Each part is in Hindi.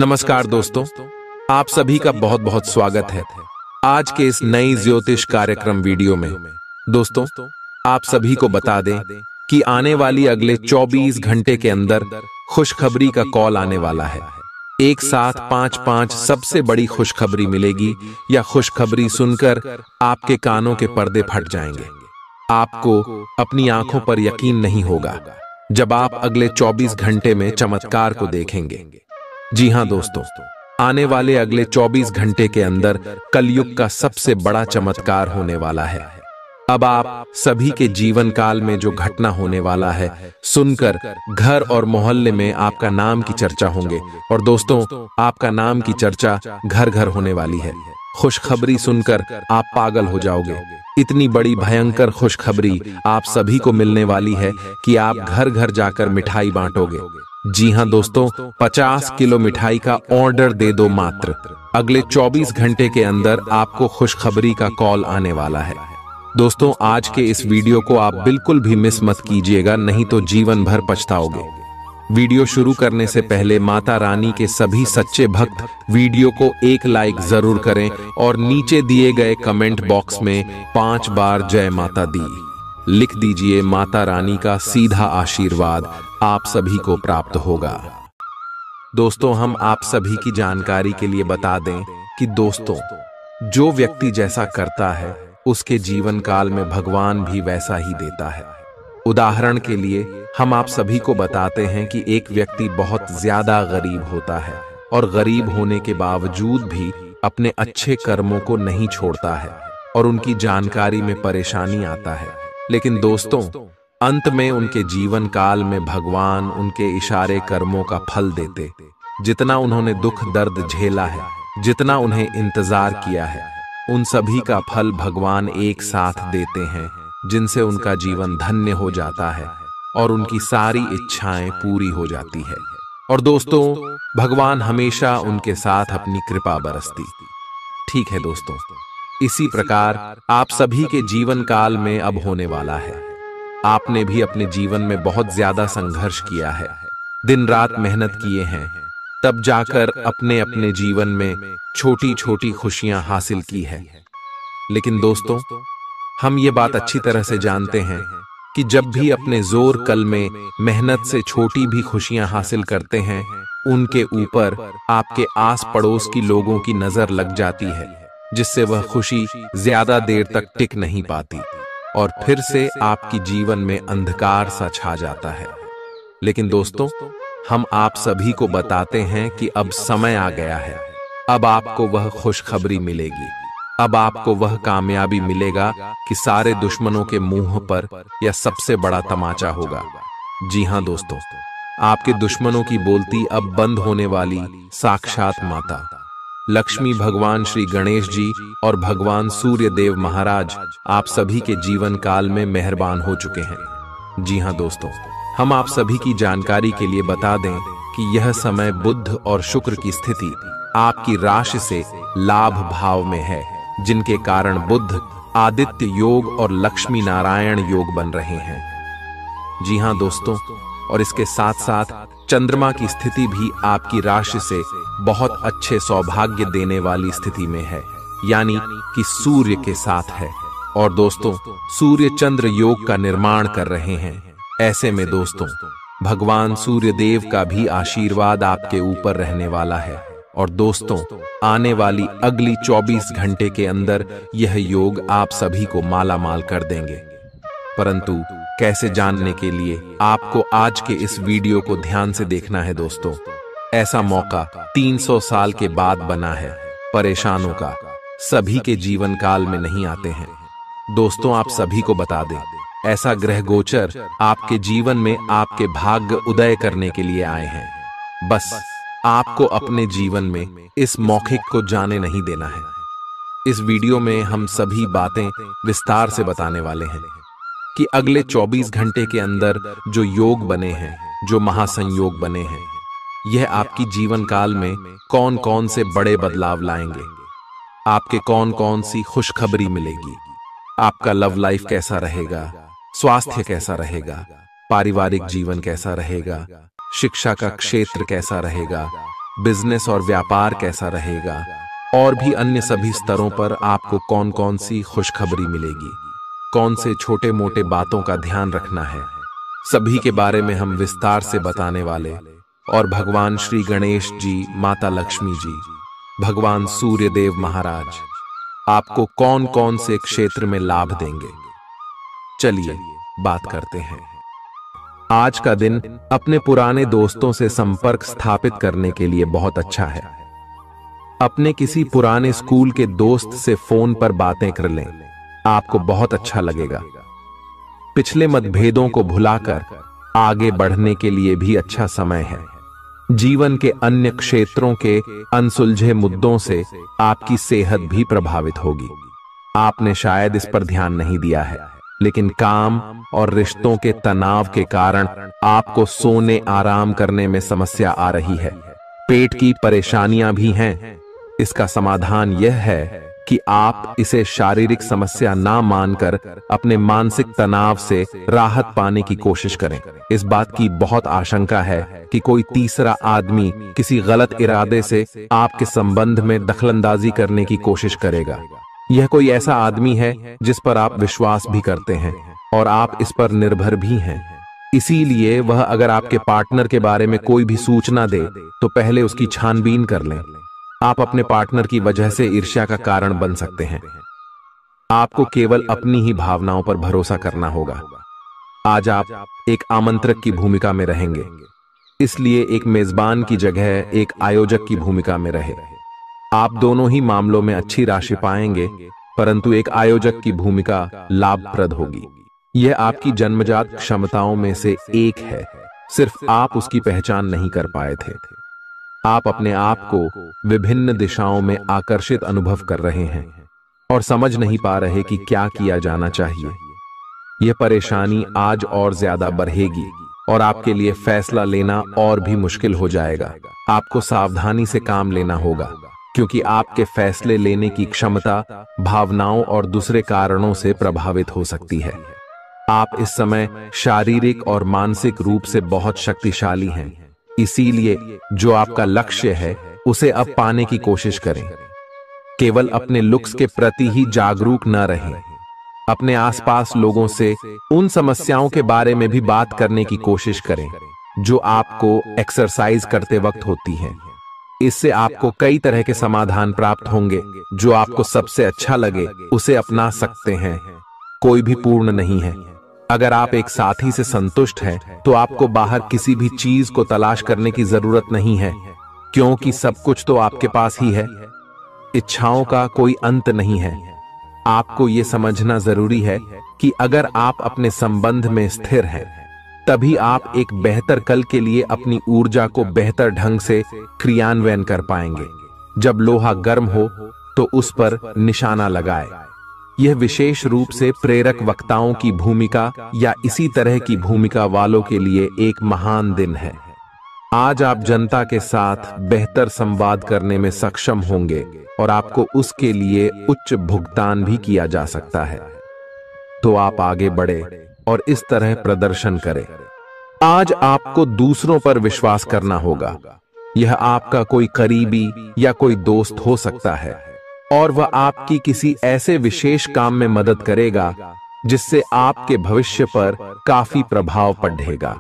नमस्कार दोस्तों, आप सभी का बहुत बहुत स्वागत है आज के इस नई ज्योतिष कार्यक्रम वीडियो में। दोस्तों, आप सभी को बता दें कि आने वाली अगले 24 घंटे के अंदर खुशखबरी का कॉल आने वाला है। एक साथ पांच सबसे बड़ी खुशखबरी मिलेगी या खुशखबरी सुनकर आपके कानों के पर्दे फट जाएंगे। आपको अपनी आंखों पर यकीन नहीं होगा जब आप अगले 24 घंटे में चमत्कार को देखेंगे। जी हां दोस्तों, आने वाले अगले 24 घंटे के अंदर कलयुग का सबसे बड़ा चमत्कार होने वाला है। अब आप सभी के जीवन काल में जो घटना होने वाला है सुनकर घर और मोहल्ले में आपका नाम की चर्चा होंगे। और दोस्तों, आपका नाम की चर्चा घर घर होने वाली है। खुशखबरी सुनकर आप पागल हो जाओगे। इतनी बड़ी भयंकर खुशखबरी आप सभी को मिलने वाली है कि आप घर घर जाकर मिठाई बांटोगे। जी हां दोस्तों, 50 किलो मिठाई का ऑर्डर दे दो मात्र। अगले 24 घंटे के अंदर आपको खुशखबरी का कॉल आने वाला है। दोस्तों, आज के इस वीडियो को आप बिल्कुल भी मिस मत कीजिएगा, नहीं तो जीवन भर पछताओगे। वीडियो शुरू करने से पहले माता रानी के सभी सच्चे भक्त वीडियो को एक लाइक जरूर करें और नीचे दिए गए कमेंट बॉक्स में 5 बार जय माता दी लिख दीजिए। माता रानी का सीधा आशीर्वाद आप सभी को प्राप्त होगा। दोस्तों, हम आप सभी की जानकारी के लिए बता दें कि दोस्तों, जो व्यक्ति जैसा करता है उसके जीवन काल में भगवान भी वैसा ही देता है। उदाहरण के लिए हम आप सभी को बताते हैं कि एक व्यक्ति बहुत ज्यादा गरीब होता है और गरीब होने के बावजूद भी अपने अच्छे कर्मों को नहीं छोड़ता है और उनकी जानकारी में परेशानी आता है। लेकिन दोस्तों, अंत में उनके जीवन काल में भगवान उनके इशारे कर्मों का फल देते। जितना उन्होंने दुख दर्द झेला है, जितना उन्हें इंतजार किया है, उन सभी का फल भगवान एक साथ देते हैं, जिनसे उनका जीवन धन्य हो जाता है और उनकी सारी इच्छाएं पूरी हो जाती है। और दोस्तों, भगवान हमेशा उनके साथ अपनी कृपा बरसती। ठीक है दोस्तों, इसी प्रकार आप सभी के जीवन काल में अब होने वाला है। आपने भी अपने जीवन में बहुत ज्यादा संघर्ष किया है, दिन रात मेहनत किए हैं, तब जाकर अपने अपने जीवन में छोटी छोटी खुशियां हासिल की है। लेकिन दोस्तों, हम ये बात अच्छी तरह से जानते हैं कि जब भी अपने जोर कल में मेहनत से छोटी भी खुशियां हासिल करते हैं, उनके ऊपर आपके आस पड़ोस की लोगों की नजर लग जाती है, जिससे वह खुशी ज्यादा देर तक टिक नहीं पाती और फिर से आपकी जीवन में अंधकार सा छा जाता है। लेकिन दोस्तों, हम आप सभी को बताते हैं कि अब समय आ गया है। अब आपको वह खुशखबरी मिलेगी। अब आपको वह कामयाबी मिलेगा कि सारे दुश्मनों के मुंह पर यह सबसे बड़ा तमाचा होगा। जी हां दोस्तों, आपके दुश्मनों की बोलती अब बंद होने वाली साक्षात माता लक्ष्मी, भगवान श्री गणेश जी और भगवान सूर्य देव महाराज आप सभी के जीवन काल में मेहरबान हो चुके हैं। जी हां दोस्तों, हम आप सभी की जानकारी के लिए बता दें कि यह समय बुध और शुक्र की स्थिति आपकी राशि से लाभ भाव में है, जिनके कारण बुध आदित्य योग और लक्ष्मी नारायण योग बन रहे हैं। जी हां दोस्तों, और इसके साथ साथ चंद्रमा की स्थिति भी आपकी राशि से बहुत अच्छे सौभाग्य देने वाली स्थिति में है, यानी कि सूर्य के साथ है। और दोस्तों, सूर्य चंद्र योग का निर्माण कर रहे हैं। ऐसे में दोस्तों, भगवान सूर्य देव का भी आशीर्वाद आपके ऊपर रहने वाला है। और दोस्तों, आने वाली अगली 24 घंटे के अंदर यह योग आप सभी को माला माल कर देंगे। परंतु कैसे जानने के लिए आपको आज के इस वीडियो को ध्यान से देखना है दोस्तों। ऐसा मौका 300 साल के बाद बना है। परेशानों का सभी के जीवन काल में नहीं आते हैं। दोस्तों, आप सभी को बता दें, ऐसा ग्रह गोचर आपके जीवन में आपके भाग्य उदय करने के लिए आए हैं। बस आपको अपने जीवन में इस मौखिक को जाने नहीं देना है। इस वीडियो में हम सभी बातें विस्तार से बताने वाले हैं कि अगले 24 घंटे के अंदर जो योग बने हैं, जो महासंयोग बने हैं, यह आपकी जीवन काल में कौन कौन से बड़े बदलाव लाएंगे, आपके कौन कौन सी खुशखबरी मिलेगी, आपका लव लाइफ कैसा रहेगा, स्वास्थ्य कैसा रहेगा, पारिवारिक जीवन कैसा रहेगा, शिक्षा का क्षेत्र कैसा रहेगा, बिजनेस और व्यापार कैसा रहेगा, और भी अन्य सभी स्तरों पर आपको कौन कौन सी खुशखबरी मिलेगी, कौन से छोटे मोटे बातों का ध्यान रखना है, सभी के बारे में हम विस्तार से बताने वाले। और भगवान श्री गणेश जी, माता लक्ष्मी जी, भगवान सूर्य देव महाराज आपको कौन कौन से क्षेत्र में लाभ देंगे, चलिए बात करते हैं। आज का दिन अपने पुराने दोस्तों से संपर्क स्थापित करने के लिए बहुत अच्छा है। अपने किसी पुराने स्कूल के दोस्त से फोन पर बातें कर लें, आपको बहुत अच्छा लगेगा। पिछले मतभेदों को भुलाकर आगे बढ़ने के लिए भी अच्छा समय है। जीवन के अन्य क्षेत्रों के अनसुलझे मुद्दों से आपकी सेहत भी प्रभावित होगी। आपने शायद इस पर ध्यान नहीं दिया है, लेकिन काम और रिश्तों के तनाव के कारण आपको सोने आराम करने में समस्या आ रही है। पेट की परेशानियां भी हैं। इसका समाधान यह है कि आप इसे शारीरिक समस्या ना मानकर अपने मानसिक तनाव से राहत पाने की कोशिश करें। इस बात की बहुत आशंका है कि कोई तीसरा आदमी किसी गलत इरादे से आपके संबंध में दखलंदाजी करने की कोशिश करेगा। यह कोई ऐसा आदमी है जिस पर आप विश्वास भी करते हैं और आप इस पर निर्भर भी हैं। इसीलिए वह अगर आपके पार्टनर के बारे में कोई भी सूचना दे तो पहले उसकी छानबीन कर लें। आप अपने पार्टनर की वजह से ईर्ष्या का कारण बन सकते हैं। आपको केवल अपनी ही भावनाओं पर भरोसा करना होगा। आज आप एक आमंत्रक की भूमिका में रहेंगे, इसलिए एक मेजबान की जगह एक आयोजक की भूमिका में रहे। आप दोनों ही मामलों में अच्छी राशि पाएंगे, परंतु एक आयोजक की भूमिका लाभप्रद होगी। यह आपकी जन्मजात क्षमताओं में से एक है, सिर्फ आप उसकी पहचान नहीं कर पाए थे। आप अपने आप को विभिन्न दिशाओं में आकर्षित अनुभव कर रहे हैं और समझ नहीं पा रहे कि क्या किया जाना चाहिए। यह परेशानी आज और ज्यादा बढ़ेगी और आपके लिए फैसला लेना और भी मुश्किल हो जाएगा। आपको सावधानी से काम लेना होगा, क्योंकि आपके फैसले लेने की क्षमता भावनाओं और दूसरे कारणों से प्रभावित हो सकती है। आप इस समय शारीरिक और मानसिक रूप से बहुत शक्तिशाली हैं, इसीलिए जो आपका लक्ष्य है उसे अब पाने की कोशिश करें। केवल अपने लुक्स के प्रति ही जागरूक न रहें। अपने आसपास लोगों से उन समस्याओं के बारे में भी बात करने की कोशिश करें जो आपको एक्सरसाइज करते वक्त होती हैं। इससे आपको कई तरह के समाधान प्राप्त होंगे। जो आपको सबसे अच्छा लगे उसे अपना सकते हैं। कोई भी पूर्ण नहीं है। अगर आप एक साथी से संतुष्ट हैं तो आपको बाहर किसी भी चीज को तलाश करने की जरूरत नहीं है, क्योंकि सब कुछ तो आपके पास ही है। इच्छाओं का कोई अंत नहीं है। आपको यह समझना जरूरी है कि अगर आप अपने संबंध में स्थिर हैं, तभी आप एक बेहतर कल के लिए अपनी ऊर्जा को बेहतर ढंग से क्रियान्वयन कर पाएंगे। जब लोहा गर्म हो तो उस पर निशाना लगाए। यह विशेष रूप से प्रेरक वक्ताओं की भूमिका या इसी तरह की भूमिका वालों के लिए एक महान दिन है। आज आप जनता के साथ बेहतर संवाद करने में सक्षम होंगे और आपको उसके लिए उच्च भुगतान भी किया जा सकता है। तो आप आगे बढ़े और इस तरह प्रदर्शन करें। आज आपको दूसरों पर विश्वास करना होगा। यह आपका कोई करीबी या कोई दोस्त हो सकता है और वह आपकी किसी ऐसे विशेष काम में मदद करेगा जिससे आपके भविष्य पर काफी प्रभाव पड़ेगा।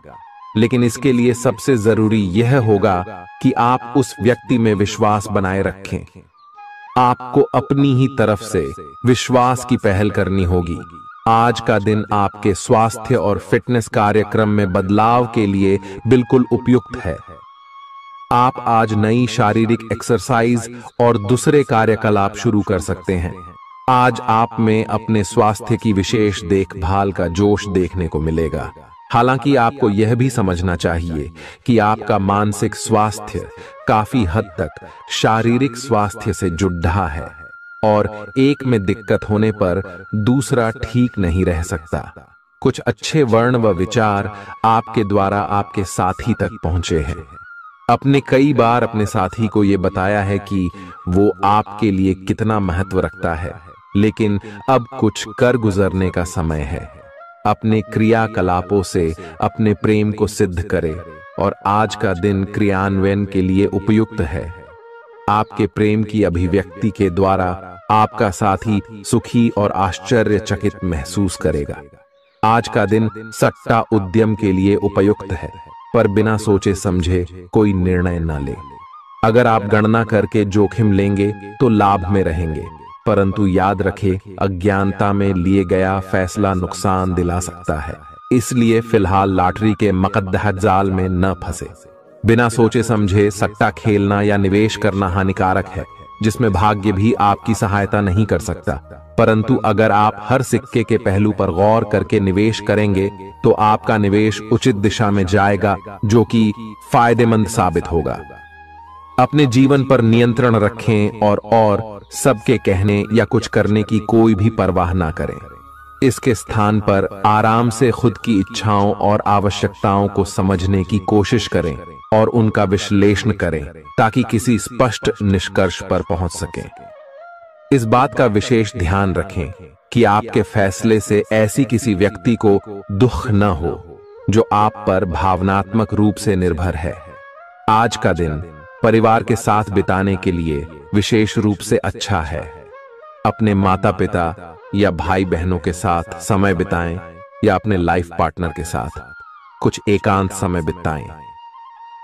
लेकिन इसके लिए सबसे जरूरी यह होगा कि आप उस व्यक्ति में विश्वास बनाए रखें। आपको अपनी ही तरफ से विश्वास की पहल करनी होगी। आज का दिन आपके स्वास्थ्य और फिटनेस कार्यक्रम में बदलाव के लिए बिल्कुल उपयुक्त है। आप आज नई शारीरिक एक्सरसाइज और दूसरे कार्यकलाप शुरू कर सकते हैं। आज आप में अपने स्वास्थ्य की विशेष देखभाल का जोश देखने को मिलेगा। हालांकि आपको यह भी समझना चाहिए कि आपका मानसिक स्वास्थ्य काफी हद तक शारीरिक स्वास्थ्य से जुड़ा है और एक में दिक्कत होने पर दूसरा ठीक नहीं रह सकता। कुछ अच्छे वर्ण व विचार आपके द्वारा आपके साथी तक पहुंचे हैं। अपने कई बार अपने साथी को यह बताया है कि वो आपके लिए कितना महत्व रखता है, लेकिन अब कुछ कर गुजरने का समय है। अपने क्रियाकलापों से अपने प्रेम को सिद्ध करें और आज का दिन क्रियान्वयन के लिए उपयुक्त है। आपके प्रेम की अभिव्यक्ति के द्वारा आपका साथी सुखी और आश्चर्यचकित महसूस करेगा। आज का दिन सट्टा उद्यम के लिए उपयुक्त है, पर बिना सोचे समझे कोई निर्णय न ले। अगर आप गणना करके जोखिम लेंगे तो लाभ में रहेंगे, परंतु याद रखें, अज्ञानता में लिए गया फैसला नुकसान दिला सकता है। इसलिए फिलहाल लॉटरी के मकद्दह जाल में न फंसे। बिना सोचे समझे सट्टा खेलना या निवेश करना हानिकारक है, जिसमें भाग्य भी आपकी सहायता नहीं कर सकता। परंतु अगर आप हर सिक्के के पहलू पर गौर करके निवेश करेंगे तो आपका निवेश उचित दिशा में जाएगा, जो कि फायदेमंद साबित होगा। अपने जीवन पर नियंत्रण रखें और सबके कहने या कुछ करने की कोई भी परवाह ना करें। इसके स्थान पर आराम से खुद की इच्छाओं और आवश्यकताओं को समझने की कोशिश करें और उनका विश्लेषण करें, ताकि किसी स्पष्ट निष्कर्ष पर पहुंच सकें। इस बात का विशेष ध्यान रखें कि आपके फैसले से ऐसी किसी व्यक्ति को दुख न हो जो आप पर भावनात्मक रूप से निर्भर है। आज का दिन परिवार के साथ बिताने के लिए विशेष रूप से अच्छा है। अपने माता पिता या भाई बहनों के साथ समय बिताएं या अपने लाइफ पार्टनर के साथ कुछ एकांत समय बिताएं।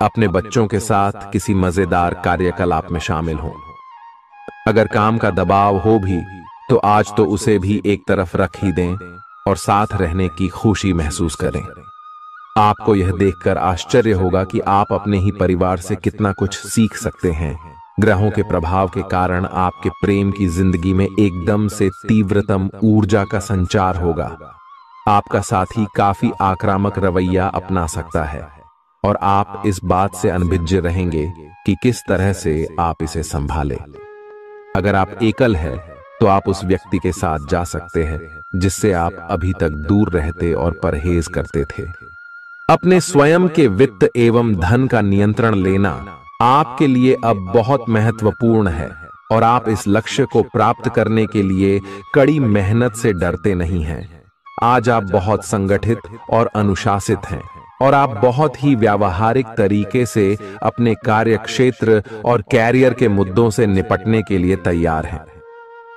अपने बच्चों के साथ किसी मजेदार कार्यकलाप में शामिल हों। अगर काम का दबाव हो भी तो आज तो उसे भी एक तरफ रख ही दें और साथ रहने की खुशी महसूस करें। आपको यह देखकर आश्चर्य होगा कि आप अपने ही परिवार से कितना कुछ सीख सकते हैं। ग्रहों के प्रभाव के कारण आपके प्रेम की जिंदगी में एकदम से तीव्रतम ऊर्जा का संचार होगा। आपका साथी काफी आक्रामक रवैया अपना सकता है और आप इस बात से अनभिज्ञ रहेंगे कि किस तरह से आप इसे संभालें। अगर आप एकल हैं तो आप उस व्यक्ति के साथ जा सकते हैं जिससे आप अभी तक दूर रहते और परहेज करते थे। अपने स्वयं के वित्त एवं धन का नियंत्रण लेना आपके लिए अब बहुत महत्वपूर्ण है और आप इस लक्ष्य को प्राप्त करने के लिए कड़ी मेहनत से डरते नहीं हैं। आज आप बहुत संगठित और अनुशासित हैं और आप बहुत ही व्यावहारिक तरीके से अपने कार्यक्षेत्र और कैरियर के मुद्दों से निपटने के लिए तैयार हैं।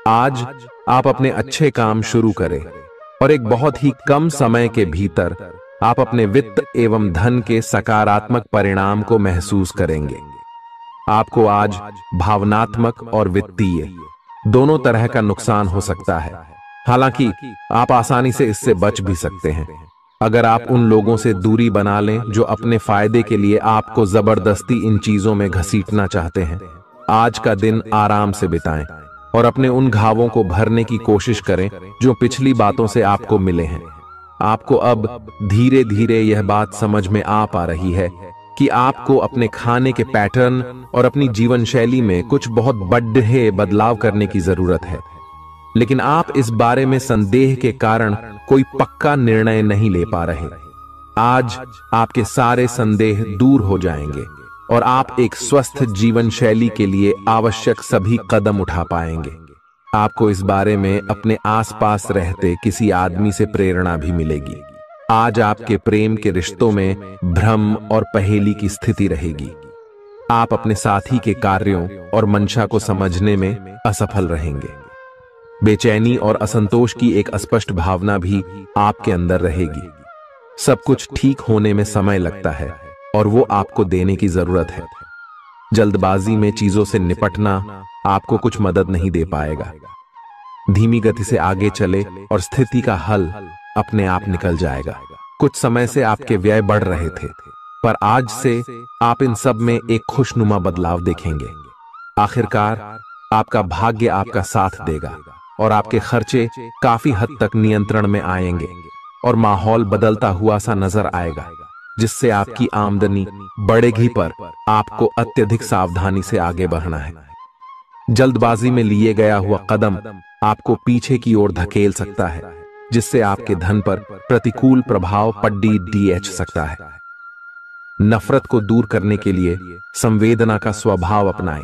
आज आप अपने अच्छे काम शुरू करें और एक बहुत ही कम समय के भीतर आप अपने वित्त एवं धन के सकारात्मक परिणाम को महसूस करेंगे। आपको आज भावनात्मक और वित्तीय दोनों तरह का नुकसान हो सकता है। हालांकि आप आसानी से इससे बच भी सकते हैं अगर आप उन लोगों से दूरी बना लें जो अपने फायदे के लिए आपको जबरदस्ती इन चीजों में घसीटना चाहते हैं। आज का दिन आराम से बिताएं और अपने उन घावों को भरने की कोशिश करें जो पिछली बातों से आपको मिले हैं। आपको अब धीरे धीरे यह बात समझ में आ पा रही है कि आपको अपने खाने के पैटर्न और अपनी जीवन शैली में कुछ बहुत बड़े बदलाव करने की जरूरत है, लेकिन आप इस बारे में संदेह के कारण कोई पक्का निर्णय नहीं ले पा रहे। आज आपके सारे संदेह दूर हो जाएंगे और आप एक स्वस्थ जीवन शैली के लिए आवश्यक सभी कदम उठा पाएंगे। आपको इस बारे में अपने आसपास रहते किसी आदमी से प्रेरणा भी मिलेगी। आज आपके प्रेम के रिश्तों में भ्रम और पहेली की स्थिति रहेगी। आप अपने साथी के कार्यों और मंशा को समझने में असफल रहेंगे। बेचैनी और असंतोष की एक अस्पष्ट भावना भी आपके अंदर रहेगी। सब कुछ ठीक होने में समय लगता है और वो आपको देने की जरूरत है। जल्दबाजी में चीजों से निपटना आपको कुछ मदद नहीं दे पाएगा। धीमी गति से आगे चले और स्थिति का हल अपने आप निकल जाएगा। कुछ समय से आपके व्यय बढ़ रहे थे, पर आज से आप इन सब में एक खुशनुमा बदलाव देखेंगे। आखिरकार आपका भाग्य आपका साथ देगा और आपके खर्चे काफी हद तक नियंत्रण में आएंगे और माहौल बदलता हुआ सा नजर आएगा, जिससे आपकी आमदनी बढ़ेगी, पर आपको अत्यधिक सावधानी से आगे बढ़ना है। जल्दबाजी में लिए गया हुआ कदम आपको पीछे की ओर धकेल सकता है, जिससे आपके धन पर प्रतिकूल प्रभाव पड़ सकता है। नफरत को दूर करने के लिए संवेदना का स्वभाव अपनाएं,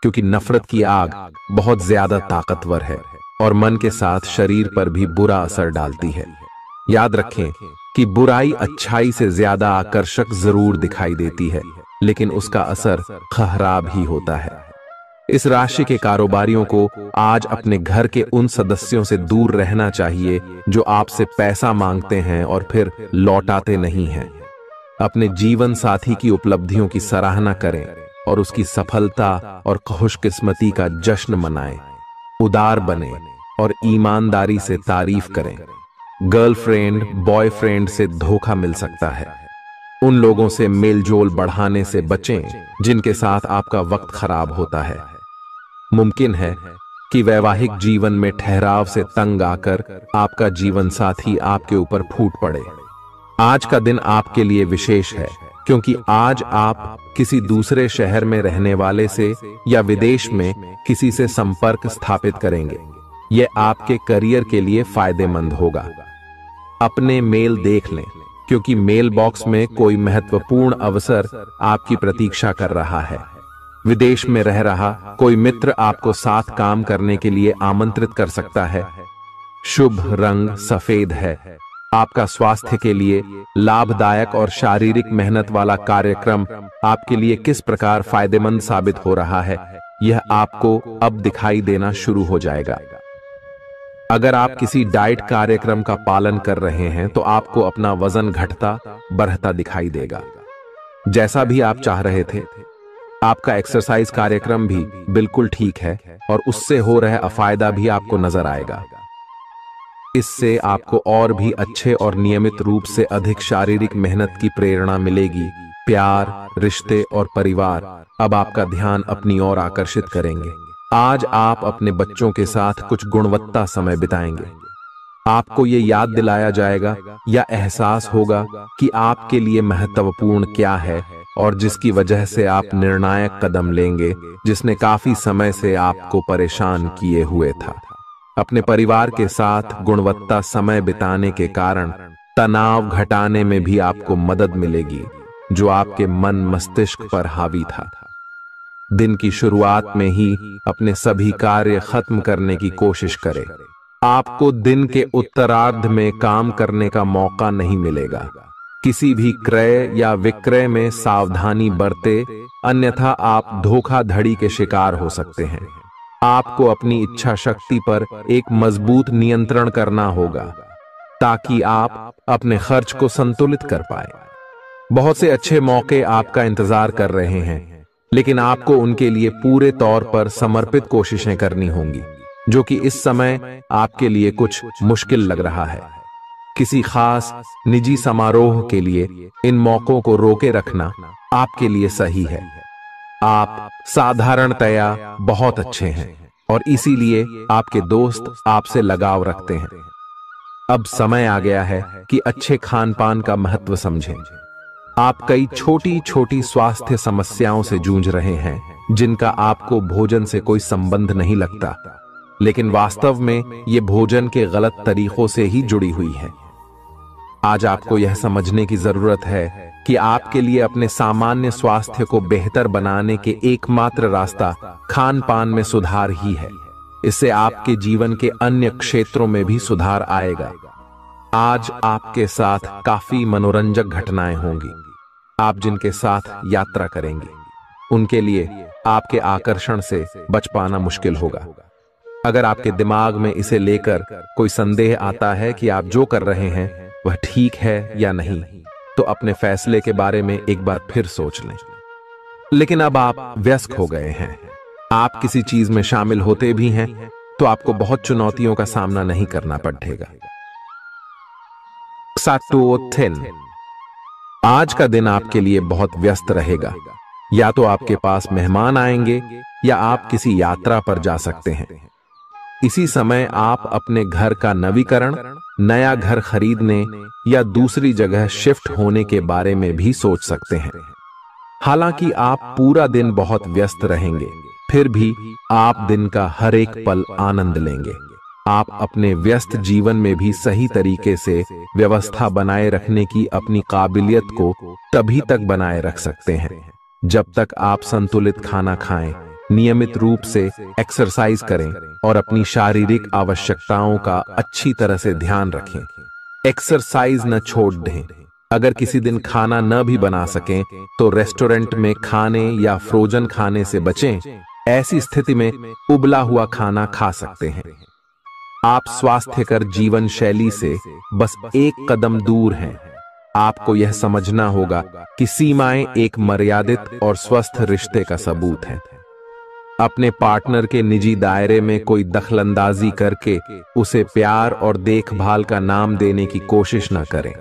क्योंकि नफरत की आग बहुत ज्यादा ताकतवर है और मन के साथ शरीर पर भी बुरा असर डालती है। याद रखें कि बुराई अच्छाई से ज्यादा आकर्षक जरूर दिखाई देती है, लेकिन उसका असर खराब ही होता है। इस राशि के कारोबारियों को आज अपने घर के उन सदस्यों से दूर रहना चाहिए जो आपसे पैसा मांगते हैं और फिर लौटाते नहीं हैं। अपने जीवन साथी की उपलब्धियों की सराहना करें और उसकी सफलता और खुशकिस्मती का जश्न मनाएं। उदार बने और ईमानदारी से तारीफ करें। गर्लफ्रेंड बॉयफ्रेंड से धोखा मिल सकता है। उन लोगों से मेलजोल बढ़ाने से बचें जिनके साथ आपका वक्त खराब होता है। मुमकिन है कि वैवाहिक जीवन में ठहराव से तंग आकर आपका जीवन साथी आपके ऊपर फूट पड़े। आज का दिन आपके लिए विशेष है क्योंकि आज आप किसी दूसरे शहर में रहने वाले से या विदेश में किसी से संपर्क स्थापित करेंगे। यह आपके करियर के लिए फायदेमंद होगा। अपने मेल देख लें क्योंकि मेल बॉक्स में कोई महत्वपूर्ण अवसर आपकी प्रतीक्षा कर रहा है। विदेश में रह रहा कोई मित्र आपको साथ काम करने के लिए आमंत्रित कर सकता है। शुभ रंग सफेद है। आपका स्वास्थ्य के लिए लाभदायक और शारीरिक मेहनत वाला कार्यक्रम आपके लिए किस प्रकार फायदेमंद साबित हो रहा है, यह आपको अब दिखाई देना शुरू हो जाएगा। अगर आप किसी डाइट कार्यक्रम का पालन कर रहे हैं तो आपको अपना वजन घटता बढ़ता दिखाई देगा। जैसा भी आप चाह रहे थे, आपका एक्सरसाइज कार्यक्रम भी बिल्कुल ठीक है और उससे हो रहा अफायदा भी आपको नजर आएगा। इससे आपको और भी अच्छे और नियमित रूप से अधिक शारीरिक मेहनत की प्रेरणा मिलेगी। प्यार, रिश्ते और परिवार अब आपका ध्यान अपनी ओर आकर्षित करेंगे। आज आप अपने बच्चों के साथ कुछ गुणवत्ता समय बिताएंगे। आपको ये याद दिलाया जाएगा या एहसास होगा कि आपके लिए महत्वपूर्ण क्या है और जिसकी वजह से आप निर्णायक कदम लेंगे जिसने काफी समय से आपको परेशान किए हुए था। अपने परिवार के साथ गुणवत्ता समय बिताने के कारण तनाव घटाने में भी आपको मदद मिलेगी जो आपके मन मस्तिष्क पर हावी था। दिन की शुरुआत में ही अपने सभी कार्य खत्म करने की कोशिश करें। आपको दिन के उत्तरार्ध में काम करने का मौका नहीं मिलेगा। किसी भी क्रय या विक्रय में सावधानी बरते, अन्यथा आप धोखाधड़ी के शिकार हो सकते हैं। आपको अपनी इच्छा शक्ति पर एक मजबूत नियंत्रण करना होगा ताकि आप अपने खर्च को संतुलित कर पाए। बहुत से अच्छे मौके आपका इंतजार कर रहे हैं, लेकिन आपको उनके लिए पूरे तौर पर समर्पित कोशिशें करनी होंगी, जो कि इस समय आपके लिए कुछ मुश्किल लग रहा है। किसी खास निजी समारोह के लिए इन मौकों को रोके रखना आपके लिए सही है। आप साधारणतया बहुत अच्छे हैं और इसीलिए आपके दोस्त आपसे लगाव रखते हैं। अब समय आ गया है कि अच्छे खान पान का महत्व समझें। आप कई छोटी छोटी स्वास्थ्य समस्याओं से जूझ रहे हैं जिनका आपको भोजन से कोई संबंध नहीं लगता, लेकिन वास्तव में ये भोजन के गलत तरीकों से ही जुड़ी हुई है। आज आपको यह समझने की जरूरत है कि आपके लिए अपने सामान्य स्वास्थ्य को बेहतर बनाने के एकमात्र रास्ता खान पान में सुधार ही है। इससे आपके जीवन के अन्य क्षेत्रों में भी सुधार आएगा। आज आपके साथ काफी मनोरंजक घटनाएं होंगी। आप जिनके साथ यात्रा करेंगे उनके लिए आपके आकर्षण से बच पाना मुश्किल होगा। अगर आपके दिमाग में इसे लेकर कोई संदेह आता है कि आप जो कर रहे हैं वह ठीक है या नहीं, तो अपने फैसले के बारे में एक बार फिर सोच लें। लेकिन अब आप व्यस्त हो गए हैं, आप किसी चीज में शामिल होते भी हैं तो आपको बहुत चुनौतियों का सामना नहीं करना पड़ेगा। आज का दिन आपके लिए बहुत व्यस्त रहेगा। या तो आपके पास मेहमान आएंगे या आप किसी यात्रा पर जा सकते हैं। इसी समय आप अपने घर का नवीकरण, नया घर खरीदने या दूसरी जगह शिफ्ट होने के बारे में भी सोच सकते हैं। हालांकि आप पूरा दिन बहुत व्यस्त रहेंगे, फिर भी आप दिन का हर एक पल आनंद लेंगे। आप अपने व्यस्त जीवन में भी सही तरीके से व्यवस्था बनाए रखने की अपनी काबिलियत को तभी तक बनाए रख सकते हैं जब तक आप संतुलित खाना खाएं, नियमित रूप से एक्सरसाइज करें और अपनी शारीरिक आवश्यकताओं का अच्छी तरह से ध्यान रखें। एक्सरसाइज न छोड़ दें। अगर किसी दिन खाना न भी बना सकें तो रेस्टोरेंट में खाने या फ्रोजन खाने से बचें। ऐसी स्थिति में उबला हुआ खाना खा सकते हैं। आप स्वास्थ्यकर जीवन शैली से बस एक कदम दूर हैं। आपको यह समझना होगा कि सीमाएं एक मर्यादित और स्वस्थ रिश्ते का सबूत हैं। अपने पार्टनर के निजी दायरे में कोई दखलंदाजी करके उसे प्यार और देखभाल का नाम देने की कोशिश न करें।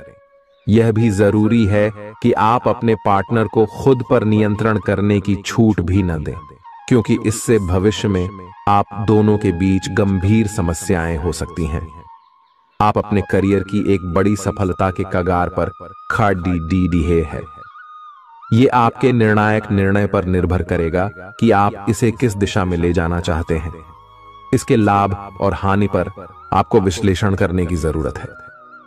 यह भी जरूरी है कि आप अपने पार्टनर को खुद पर नियंत्रण करने की छूट भी न दें, क्योंकि इससे भविष्य में आप दोनों के बीच गंभीर समस्याएं हो सकती हैं। आप अपने करियर की एक बड़ी सफलता के कगार पर खड़ी है। ये आपके निर्णायक निर्णय पर निर्भर करेगा कि आप इसे किस दिशा में ले जाना चाहते हैं। इसके लाभ और हानि पर आपको विश्लेषण करने की जरूरत है।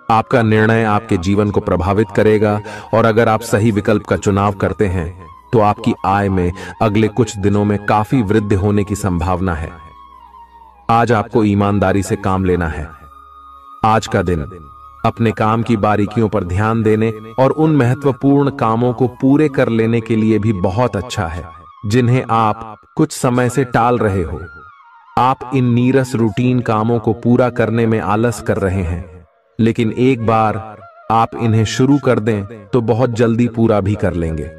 आपका निर्णय आपके जीवन को प्रभावित करेगा और अगर आप सही विकल्प का चुनाव करते हैं तो आपकी आय में अगले कुछ दिनों में काफी वृद्धि होने की संभावना है। आज आपको ईमानदारी से काम लेना है। आज का दिन अपने काम की बारीकियों पर ध्यान देने और उन महत्वपूर्ण कामों को पूरे कर लेने के लिए भी बहुत अच्छा है जिन्हें आप कुछ समय से टाल रहे हो। आप इन नीरस रूटीन कामों को पूरा करने में आलस कर रहे हैं, लेकिन एक बार आप इन्हें शुरू कर दें तो बहुत जल्दी पूरा भी कर लेंगे।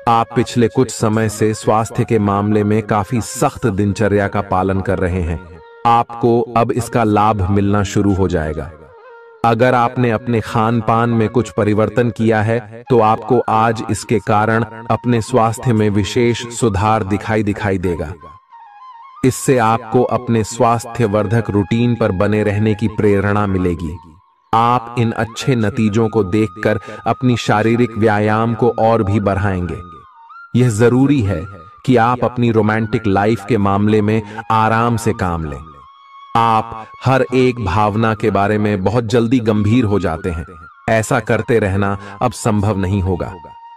आप पिछले कुछ समय से स्वास्थ्य के मामले में काफी सख्त दिनचर्या का पालन कर रहे हैं। आपको अब इसका लाभ मिलना शुरू हो जाएगा। अगर आपने अपने खान पान में कुछ परिवर्तन किया है तो आपको आज इसके कारण अपने स्वास्थ्य में विशेष सुधार दिखाई देगा। इससे आपको अपने स्वास्थ्यवर्धक रूटीन पर बने रहने की प्रेरणा मिलेगी। आप इन अच्छे नतीजों को देखकर अपनी शारीरिक व्यायाम को और भी बढ़ाएंगे। यह जरूरी है कि आप अपनी रोमांटिक लाइफ के मामले में आराम से काम लें। आप हर एक भावना के बारे में बहुत जल्दी गंभीर हो जाते हैं। ऐसा करते रहना अब संभव नहीं होगा।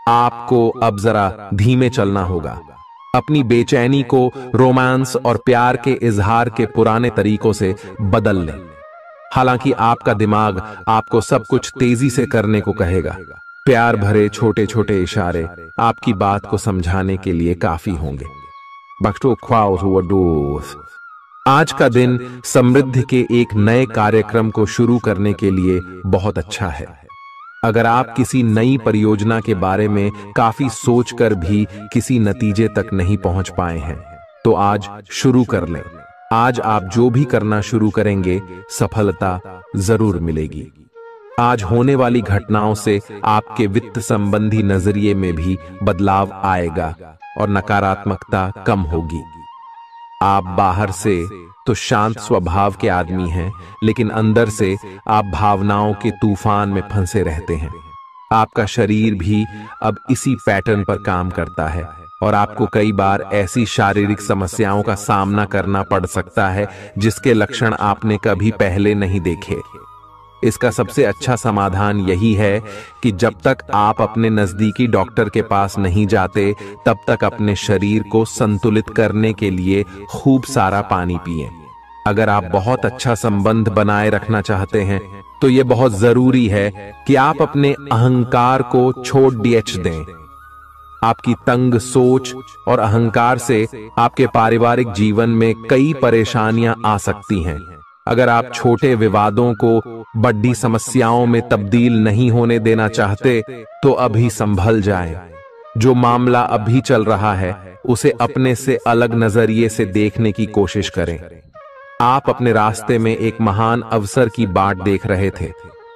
आपको अब जरा धीमे चलना होगा। अपनी बेचैनी को रोमांस और प्यार के इजहार के पुराने तरीकों से बदल लें। हालांकि आपका दिमाग आपको सब कुछ तेजी से करने को कहेगा। प्यार भरे छोटे छोटे इशारे आपकी बात को समझाने के लिए काफी होंगे। आज का दिन समृद्धि के एक नए कार्यक्रम को शुरू करने के लिए बहुत अच्छा है। अगर आप किसी नई परियोजना के बारे में काफी सोचकर भी किसी नतीजे तक नहीं पहुंच पाए हैं तो आज शुरू कर लें। आज आप जो भी करना शुरू करेंगे सफलता जरूर मिलेगी। आज होने वाली घटनाओं से आपके वित्त संबंधी नजरिए में भी बदलाव आएगा और नकारात्मकता कम होगी। आप बाहर से तो शांत स्वभाव के आदमी हैं, लेकिन अंदर से आप भावनाओं के तूफान में फंसे रहते हैं। आपका शरीर भी अब इसी पैटर्न पर काम करता है और आपको कई बार ऐसी शारीरिक समस्याओं का सामना करना पड़ सकता है जिसके लक्षण आपने कभी पहले नहीं देखे। इसका सबसे अच्छा समाधान यही है कि जब तक आप अपने नजदीकी डॉक्टर के पास नहीं जाते तब तक अपने शरीर को संतुलित करने के लिए खूब सारा पानी पिएं। अगर आप बहुत अच्छा संबंध बनाए रखना चाहते हैं तो यह बहुत जरूरी है कि आप अपने अहंकार को छोड़ दें। आपकी तंग सोच और अहंकार से आपके पारिवारिक जीवन में कई परेशानियां आ सकती हैं। अगर आप छोटे विवादों को बड़ी समस्याओं में तब्दील नहीं होने देना चाहते तो अभी संभल जाएं। जो मामला अभी चल रहा है उसे अपने से अलग नजरिए से देखने की कोशिश करें। आप अपने रास्ते में एक महान अवसर की बाट देख रहे थे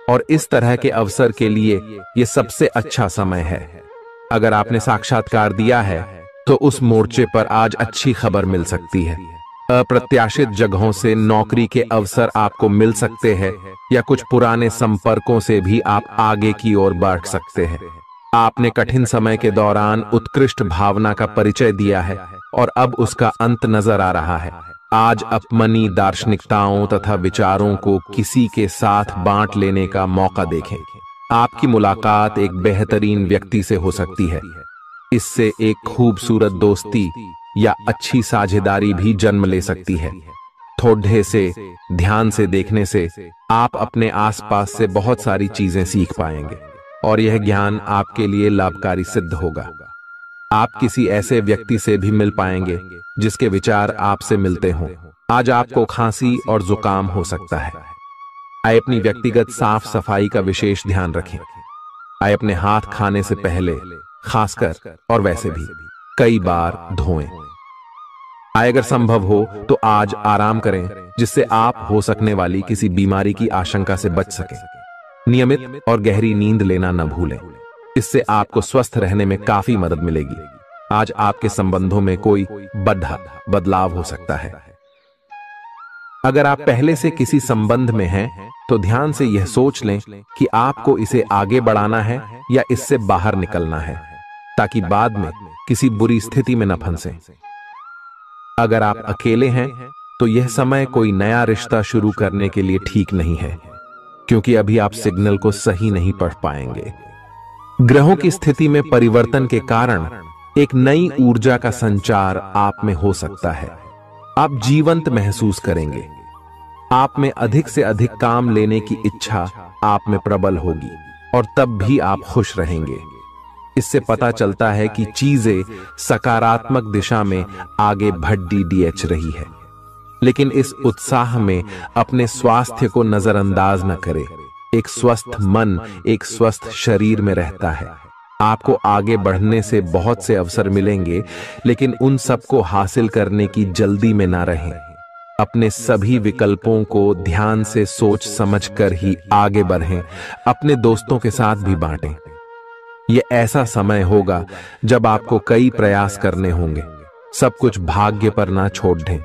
और इस तरह के अवसर के लिए यह सबसे अच्छा समय है। अगर आपने साक्षात्कार दिया है तो उस मोर्चे पर आज अच्छी खबर मिल सकती है। अप्रत्याशित जगहों से नौकरी के अवसर आपको मिल सकते हैं या कुछ पुराने संपर्कों से भी आप आगे की ओर बढ़ सकते हैं। आपने कठिन समय के दौरान उत्कृष्ट भावना का परिचय दिया है और अब उसका अंत नजर आ रहा है। आज अपनी दार्शनिकताओं तथा विचारों को किसी के साथ बांट लेने का मौका देखें। आपकी मुलाकात एक बेहतरीन व्यक्ति से हो सकती है। इससे एक खूबसूरत दोस्ती या अच्छी साझेदारी भी जन्म ले सकती है। थोड़े से ध्यान से देखने से आप अपने आसपास से बहुत सारी चीजें सीख पाएंगे और यह ज्ञान आपके लिए लाभकारी सिद्ध होगा। आप किसी ऐसे व्यक्ति से भी मिल पाएंगे जिसके विचार आपसे मिलते हों। आज आपको खांसी और जुकाम हो सकता है। आइए अपनी व्यक्तिगत साफ सफाई का विशेष ध्यान रखें। आइए अपने हाथ खाने से पहले खासकर और वैसे भी कई बार धोएं। आइए अगर संभव हो तो आज आराम करें जिससे आप हो सकने वाली किसी बीमारी की आशंका से बच सकें। नियमित और गहरी नींद लेना न भूलें, इससे आपको स्वस्थ रहने में काफी मदद मिलेगी। आज आपके संबंधों में कोई बड़ा बदलाव हो सकता है। अगर आप पहले से किसी संबंध में हैं तो ध्यान से यह सोच लें कि आपको इसे आगे बढ़ाना है या इससे बाहर निकलना है, ताकि बाद में किसी बुरी स्थिति में न फंसें। अगर आप अकेले हैं तो यह समय कोई नया रिश्ता शुरू करने के लिए ठीक नहीं है, क्योंकि अभी आप सिग्नल को सही नहीं पढ़ पाएंगे। ग्रहों की स्थिति में परिवर्तन के कारण एक नई ऊर्जा का संचार आप में हो सकता है। आप जीवंत महसूस करेंगे। आप में अधिक से अधिक काम लेने की इच्छा आप में प्रबल होगी और तब भी आप खुश रहेंगे। इससे पता चलता है कि चीजें सकारात्मक दिशा में आगे बढ़ रही है। लेकिन इस उत्साह में अपने स्वास्थ्य को नजरअंदाज न करें। एक स्वस्थ मन एक स्वस्थ शरीर में रहता है। आपको आगे बढ़ने से बहुत से अवसर मिलेंगे, लेकिन उन सबको हासिल करने की जल्दी में ना रहें। अपने सभी विकल्पों को ध्यान से सोच समझकर ही आगे बढ़ें। अपने दोस्तों के साथ भी बांटें। यह ऐसा समय होगा जब आपको कई प्रयास करने होंगे। सब कुछ भाग्य पर ना छोड़ दें।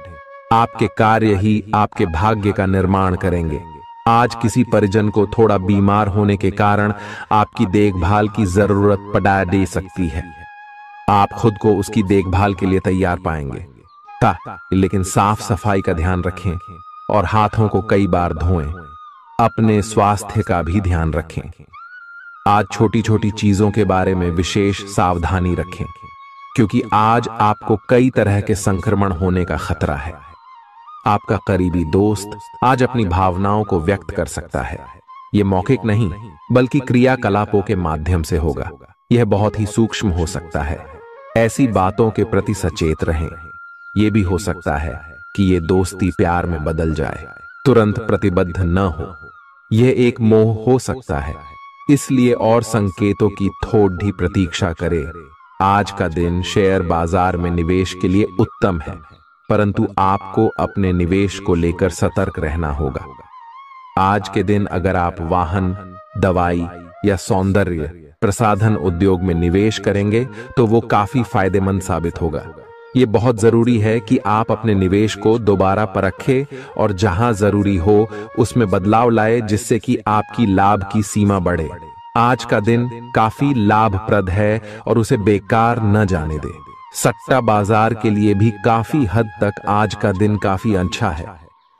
आपके कार्य ही आपके भाग्य का निर्माण करेंगे। आज किसी परिजन को थोड़ा बीमार होने के कारण आपकी देखभाल की जरूरत पड़ा दे सकती है। आप खुद को उसकी देखभाल के लिए तैयार पाएंगे, लेकिन साफ सफाई का ध्यान रखें और हाथों को कई बार धोएं। अपने स्वास्थ्य का भी ध्यान रखें। आज छोटी छोटी चीजों के बारे में विशेष सावधानी रखें, क्योंकि आज आपको कई तरह के संक्रमण होने का खतरा है। आपका करीबी दोस्त आज अपनी भावनाओं को व्यक्त कर सकता है। यह मौखिक नहीं बल्कि क्रियाकलापों के माध्यम से होगा। यह बहुत ही सूक्ष्म हो सकता है। ऐसी बातों के प्रति सचेत रहें। यह भी हो सकता है कि यह दोस्ती प्यार में बदल जाए। तुरंत प्रतिबद्ध न हो। यह एक मोह हो सकता है, इसलिए और संकेतों की थोड़ी प्रतीक्षा करें। आज का दिन शेयर बाजार में निवेश के लिए उत्तम है, परंतु आपको अपने निवेश को लेकर सतर्क रहना होगा। आज के दिन अगर आप वाहन, दवाई या सौंदर्य प्रसाधन उद्योग में निवेश करेंगे तो वो काफी फायदेमंद साबित होगा। ये बहुत जरूरी है कि आप अपने निवेश को दोबारा परखें और जहां जरूरी हो उसमें बदलाव लाए, जिससे कि आपकी लाभ की सीमा बढ़े। आज का दिन काफी लाभप्रद है और उसे बेकार न जाने दें। सट्टा बाजार के लिए भी काफी हद तक आज का दिन काफी अच्छा है।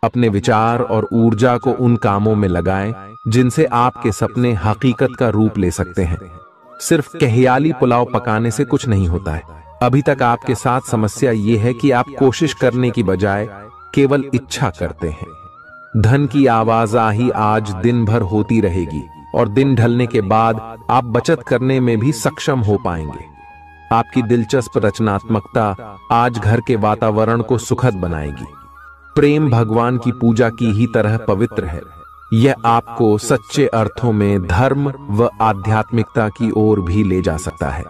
अपने विचार और ऊर्जा को उन कामों में लगाएं जिनसे आपके सपने हकीकत का रूप ले सकते हैं। सिर्फ कहियाली पुलाव पकाने से कुछ नहीं होता है। अभी तक आपके साथ समस्या यह है कि आप कोशिश करने की बजाय केवल इच्छा करते हैं। धन की आवाजाही आज दिन भर होती रहेगी और दिन ढलने के बाद आप बचत करने में भी सक्षम हो पाएंगे। आपकी दिलचस्प रचनात्मकता आज घर के वातावरण को सुखद बनाएगी। प्रेम भगवान की पूजा की ही तरह पवित्र है। यह आपको सच्चे अर्थों में धर्म व आध्यात्मिकता की ओर भी ले जा सकता है।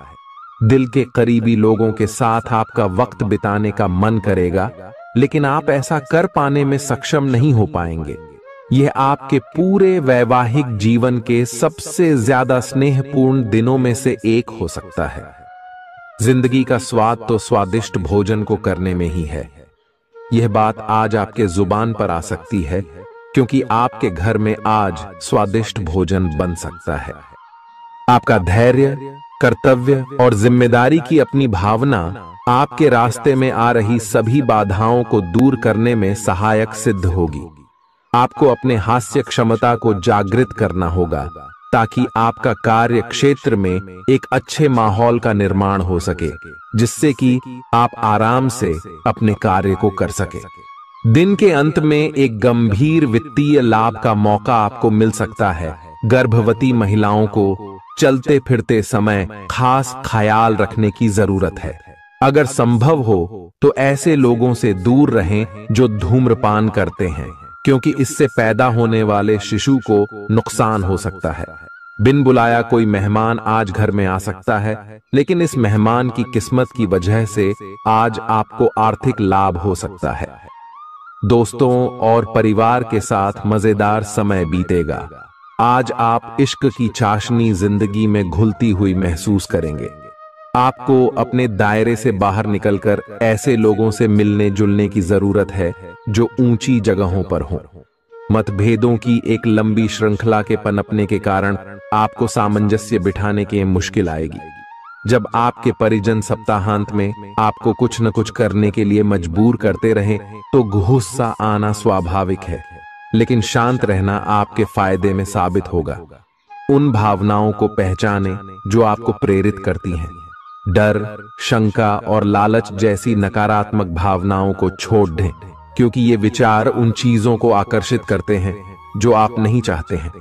दिल के करीबी लोगों के साथ आपका वक्त बिताने का मन करेगा, लेकिन आप ऐसा कर पाने में सक्षम नहीं हो पाएंगे। यह आपके पूरे वैवाहिक जीवन के सबसे ज्यादा स्नेहपूर्ण दिनों में से एक हो सकता है। जिंदगी का स्वाद तो स्वादिष्ट भोजन को करने में ही है। यह बात आज आपके जुबान पर आ सकती है, क्योंकि आपके घर में आज स्वादिष्ट भोजन बन सकता है। आपका धैर्य, कर्तव्य और जिम्मेदारी की अपनी भावना आपके रास्ते में आ रही सभी बाधाओं को दूर करने में सहायक सिद्ध होगी। आपको अपने हास्य क्षमता को जागृत करना होगा, ताकि आपका कार्य क्षेत्र में एक अच्छे माहौल का निर्माण हो सके, जिससे कि आप आराम से अपने कार्य को कर सके। दिन के अंत में एक गंभीर वित्तीय लाभ का मौका आपको मिल सकता है। गर्भवती महिलाओं को चलते फिरते समय खास ख्याल रखने की जरूरत है। अगर संभव हो तो ऐसे लोगों से दूर रहें जो धूम्रपान करते हैं, क्योंकि इससे पैदा होने वाले शिशु को नुकसान हो सकता है। बिन बुलाया कोई मेहमान आज घर में आ सकता है, लेकिन इस मेहमान की किस्मत की वजह से आज आपको आर्थिक लाभ हो सकता है। दोस्तों और परिवार के साथ मजेदार समय बीतेगा। आज आप इश्क की चाशनी जिंदगी में घुलती हुई महसूस करेंगे। आपको अपने दायरे से बाहर निकलकर ऐसे लोगों से मिलने जुलने की जरूरत है जो ऊंची जगहों पर हों। मतभेदों की एक लंबी श्रृंखला के पनपने के कारण आपको सामंजस्य बिठाने की मुश्किल आएगी। जब आपके परिजन सप्ताहांत में आपको कुछ न कुछ करने के लिए मजबूर करते रहें तो गुस्सा आना स्वाभाविक है, लेकिन शांत रहना आपके फायदे में साबित होगा। उन भावनाओं को पहचानें जो आपको प्रेरित करती हैं। डर, शंका और लालच जैसी नकारात्मक भावनाओं को छोड़ दें, क्योंकि ये विचार उन चीजों को आकर्षित करते हैं जो आप नहीं चाहते हैं।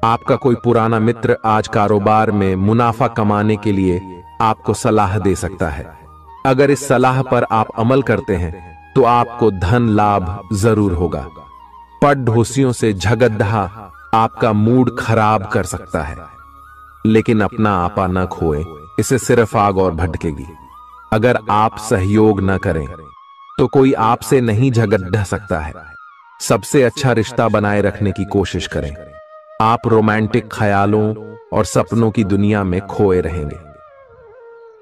आपका कोई पुराना मित्र आज कारोबार में मुनाफा कमाने के लिए आपको सलाह दे सकता है। अगर इस सलाह पर आप अमल करते हैं तो आपको धन लाभ जरूर होगा। पड़ोसियों से झगड़ा आपका मूड खराब कर सकता है, लेकिन अपना आपा न खोए, इससे सिर्फ आग और भड़केगी। अगर आप सहयोग न करें तो कोई आपसे नहीं झगड़ सकता है। सबसे अच्छा रिश्ता बनाए रखने की कोशिश करें। आप रोमांटिक ख्यालों और सपनों की दुनिया में खोए रहेंगे।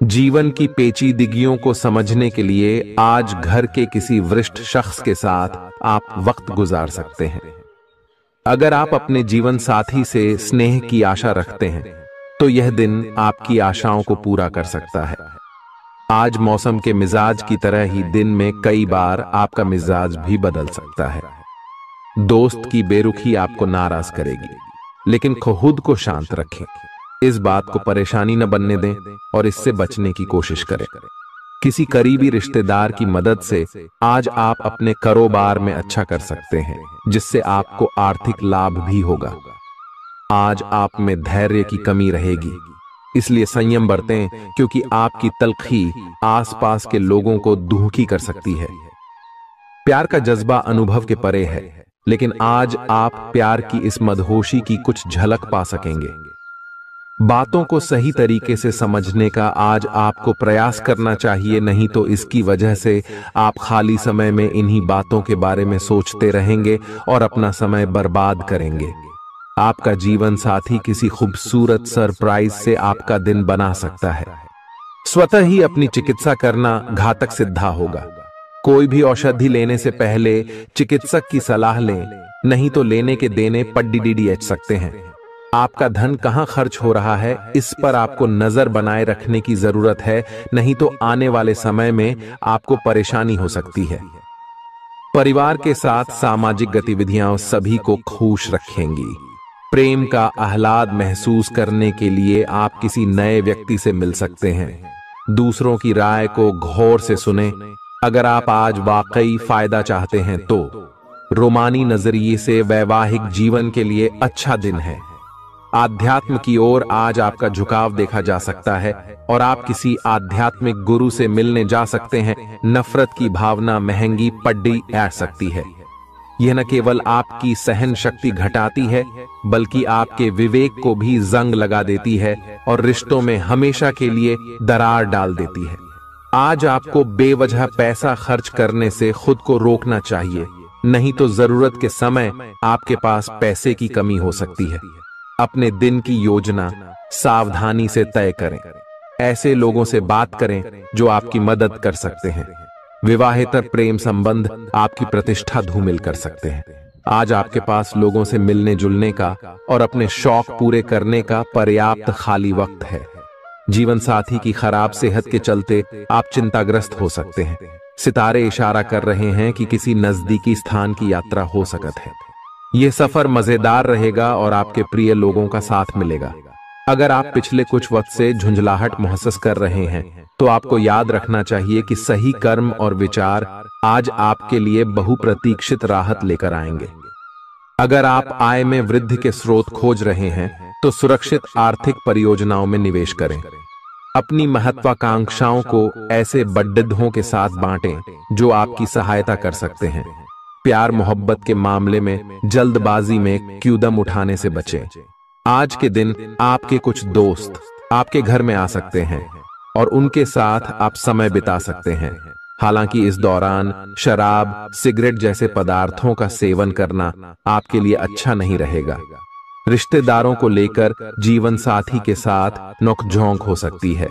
जीवन की पेचीदगियों को समझने के लिए आज घर के किसी वरिष्ठ शख्स के साथ आप वक्त गुजार सकते हैं। अगर आप अपने जीवन साथी से स्नेह की आशा रखते हैं तो यह दिन आपकी आशाओं को पूरा कर सकता है। आज मौसम के मिजाज की तरह ही दिन में कई बार आपका मिजाज भी बदल सकता है। दोस्त की बेरुखी आपको नाराज करेगी, लेकिन खुद को शांत रखें। इस बात को परेशानी न बनने दें और इससे बचने की कोशिश करें। किसी करीबी रिश्तेदार की मदद से आज आप अपने कारोबार में अच्छा कर सकते हैं, जिससे आपको आर्थिक लाभ भी होगा। आज आप में धैर्य की कमी रहेगी, इसलिए संयम बरतें, क्योंकि आपकी तल्खी आसपास के लोगों को दुखी कर सकती है। प्यार का जज्बा अनुभव के परे है, लेकिन आज आप प्यार की इस मदहोशी की कुछ झलक पा सकेंगे। बातों को सही तरीके से समझने का आज आपको प्रयास करना चाहिए, नहीं तो इसकी वजह से आप खाली समय में इन्हीं बातों के बारे में सोचते रहेंगे और अपना समय बर्बाद करेंगे। आपका जीवन साथी किसी खूबसूरत सरप्राइज से आपका दिन बना सकता है। स्वतः ही अपनी चिकित्सा करना घातक सिद्धा होगा। कोई भी औषधि लेने से पहले चिकित्सक की सलाह लें, नहीं तो लेने के देने पड्डीडीएच सकते हैं। आपका धन कहां खर्च हो रहा है, इस पर आपको नजर बनाए रखने की जरूरत है, नहीं तो आने वाले समय में आपको परेशानी हो सकती है। परिवार के साथ सामाजिक गतिविधियां सभी को खुश रखेंगी। प्रेम का आह्लाद महसूस करने के लिए आप किसी नए व्यक्ति से मिल सकते हैं। दूसरों की राय को गौर से सुने। अगर आप आज वाकई फायदा चाहते हैं तो रोमानी नजरिए से वैवाहिक जीवन के लिए अच्छा दिन है। आध्यात्म की ओर आज आपका झुकाव देखा जा सकता है और आप किसी आध्यात्मिक गुरु से मिलने जा सकते हैं। नफरत की भावना महंगी पड्डी आ सकती है। यह न केवल आपकी सहन शक्ति घटाती है, बल्कि आपके विवेक को भी जंग लगा देती है और रिश्तों में हमेशा के लिए दरार डाल देती है। आज आपको बेवजह पैसा खर्च करने से खुद को रोकना चाहिए, नहीं तो जरूरत के समय आपके पास पैसे की कमी हो सकती है। अपने दिन की योजना सावधानी से तय करें। ऐसे लोगों से बात करें जो आपकी मदद कर सकते हैं। विवाहेतर प्रेम संबंध आपकी प्रतिष्ठा धूमिल कर सकते हैं। आज आपके पास लोगों से मिलने जुलने का और अपने शौक पूरे करने का पर्याप्त खाली वक्त है। जीवन साथी की खराब सेहत के चलते आप चिंताग्रस्त हो सकते हैं। सितारे इशारा कर रहे हैं कि किसी नजदीकी स्थान की यात्रा हो सकती है। यह सफर मजेदार रहेगा और आपके प्रिय लोगों का साथ मिलेगा। अगर आप पिछले कुछ वक्त से झुंझलाहट महसूस कर रहे हैं तो आपको याद रखना चाहिए कि सही कर्म और विचार आज आपके लिए बहुप्रतीक्षित राहत लेकर आएंगे। अगर आप आय में वृद्धि के स्रोत खोज रहे हैं तो सुरक्षित आर्थिक परियोजनाओं में निवेश करें। अपनी महत्वाकांक्षाओं को ऐसे बड्ढों के साथ बांटें जो आपकी सहायता कर सकते हैं। प्यार मोहब्बत के मामले में जल्दबाजी में कदम उठाने से बचें। आज के दिन आपके कुछ दोस्त आपके घर में आ सकते हैं और उनके साथ आप समय बिता सकते हैं। हालांकि इस दौरान शराब, सिगरेट जैसे पदार्थों का सेवन करना आपके लिए अच्छा नहीं रहेगा। रिश्तेदारों को लेकर जीवन साथी के साथ नोकझोंक हो सकती है।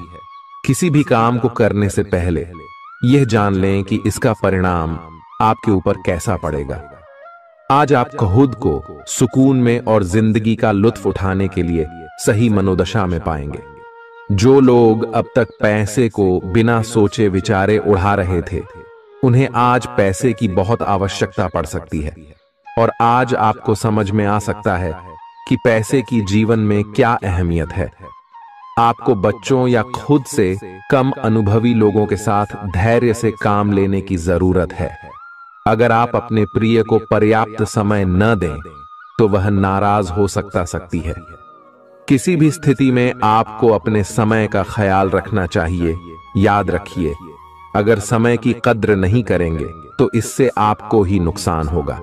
किसी भी काम को करने से पहले यह जान लें कि इसका परिणाम आपके ऊपर कैसा पड़ेगा। आज आप खुद को सुकून में और जिंदगी का लुत्फ उठाने के लिए सही मनोदशा में पाएंगे। जो लोग अब तक पैसे को बिना सोचे विचारे उड़ा रहे थे, उन्हें आज पैसे की बहुत आवश्यकता पड़ सकती है और आज आपको समझ में आ सकता है कि पैसे की जीवन में क्या अहमियत है। आपको बच्चों या खुद से कम अनुभवी लोगों के साथ धैर्य से काम लेने की जरूरत है। अगर आप अपने प्रिय को पर्याप्त समय न दें तो वह नाराज हो सकती है। किसी भी स्थिति में आपको अपने समय का ख्याल रखना चाहिए। याद रखिए, अगर समय की कद्र नहीं करेंगे तो इससे आपको ही नुकसान होगा।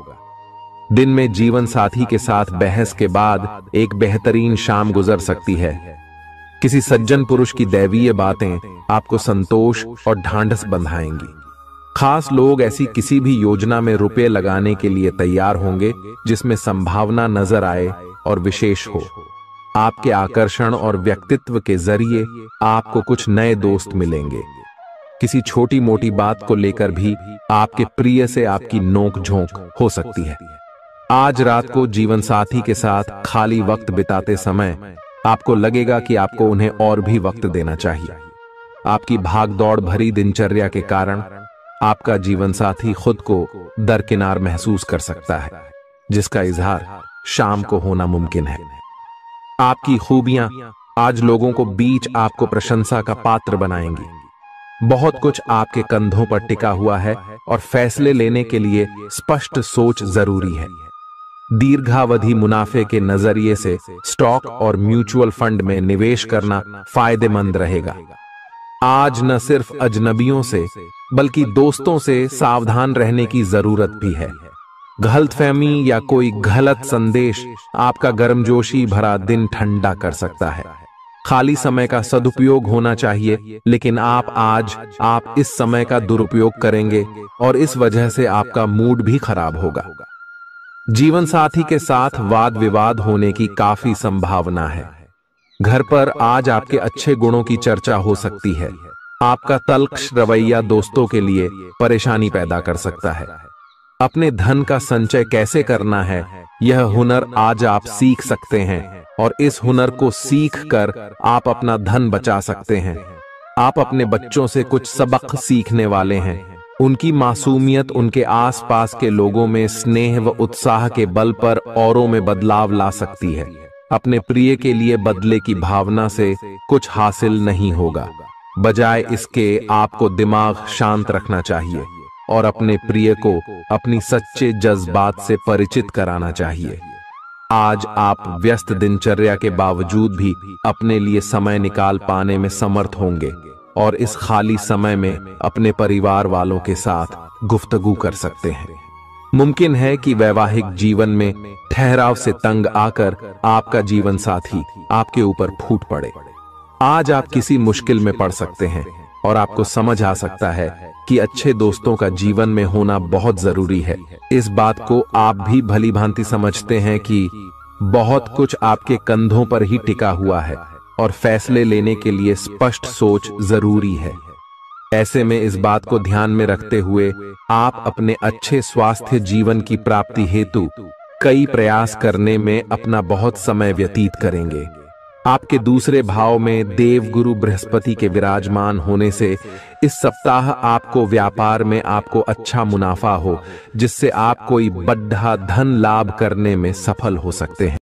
दिन में जीवन साथी के साथ बहस के बाद एक बेहतरीन शाम गुजर सकती है। किसी सज्जन पुरुष की दैवीय बातें आपको संतोष और ढांढस बंधाएंगी। खास लोग ऐसी किसी भी योजना में रुपए लगाने के लिए तैयार होंगे जिसमें संभावना नजर आए और विशेष हो। आपके आकर्षण और व्यक्तित्व के जरिए आपको कुछ नए दोस्त मिलेंगे। किसी छोटी मोटी बात को लेकर भी आपके प्रिय से आपकी नोक झोंक हो सकती है। आज रात को जीवन साथी के साथ खाली वक्त बिताते समय आपको लगेगा कि आपको उन्हें और भी वक्त देना चाहिए। आपकी भागदौड़ भरी दिनचर्या के कारण आपका जीवन साथी खुद को दरकिनार महसूस कर सकता है, जिसका इजहार शाम को होना मुमकिन है। आपकी खूबियां आज लोगों को बीच आपको प्रशंसा का पात्र बनाएंगी। बहुत कुछ आपके कंधों पर टिका हुआ है और फैसले लेने के लिए स्पष्ट सोच जरूरी है। दीर्घावधि मुनाफे के नजरिए से स्टॉक और म्यूचुअल फंड में निवेश करना फायदेमंद रहेगा। आज न सिर्फ अजनबियों से बल्कि दोस्तों से सावधान रहने की जरूरत भी है। गलतफहमी या कोई गलत संदेश आपका गर्मजोशी भरा दिन ठंडा कर सकता है। खाली समय का सदुपयोग होना चाहिए, लेकिन आप इस समय का दुरुपयोग करेंगे और इस वजह से आपका मूड भी खराब होगा। जीवन साथी के साथ वाद विवाद होने की काफी संभावना है। घर पर आज आपके अच्छे गुणों की चर्चा हो सकती है। आपका तल्ख रवैया दोस्तों के लिए परेशानी पैदा कर सकता है। अपने धन का संचय कैसे करना है, यह हुनर आज आप सीख सकते हैं और इस हुनर को सीख कर आप अपना धन बचा सकते हैं। आप अपने बच्चों से कुछ सबक सीखने वाले हैं। उनकी मासूमियत उनके आसपास के लोगों में स्नेह व उत्साह के बल पर औरों में बदलाव ला सकती है। अपने प्रिय के लिए बदले की भावना से कुछ हासिल नहीं होगा। बजाय इसके आपको दिमाग शांत रखना चाहिए और अपने प्रिय को अपनी सच्चे जज्बात से परिचित कराना चाहिए। आज आप व्यस्त दिनचर्या के बावजूद भी अपने लिए समय निकाल पाने में समर्थ होंगे और इस खाली समय में अपने परिवार वालों के साथ गुफ्तगू कर सकते हैं। मुमकिन है कि वैवाहिक जीवन में ठहराव से तंग आकर आपका जीवन साथी आपके ऊपर फूट पड़े। आज आप किसी मुश्किल में पड़ सकते हैं और आपको समझ आ सकता है कि अच्छे दोस्तों का जीवन में होना बहुत जरूरी है। इस बात को आप भी भली भांति समझते हैं कि बहुत कुछ आपके कंधों पर ही टिका हुआ है और फैसले लेने के लिए स्पष्ट सोच जरूरी है। ऐसे में इस बात को ध्यान में रखते हुए आप अपने अच्छे स्वास्थ्य जीवन की प्राप्ति हेतु कई प्रयास करने में अपना बहुत समय व्यतीत करेंगे। आपके दूसरे भाव में देवगुरु बृहस्पति के विराजमान होने से इस सप्ताह आपको व्यापार में आपको अच्छा मुनाफा हो, जिससे आप कोई बड़ा धन लाभ करने में सफल हो सकते हैं।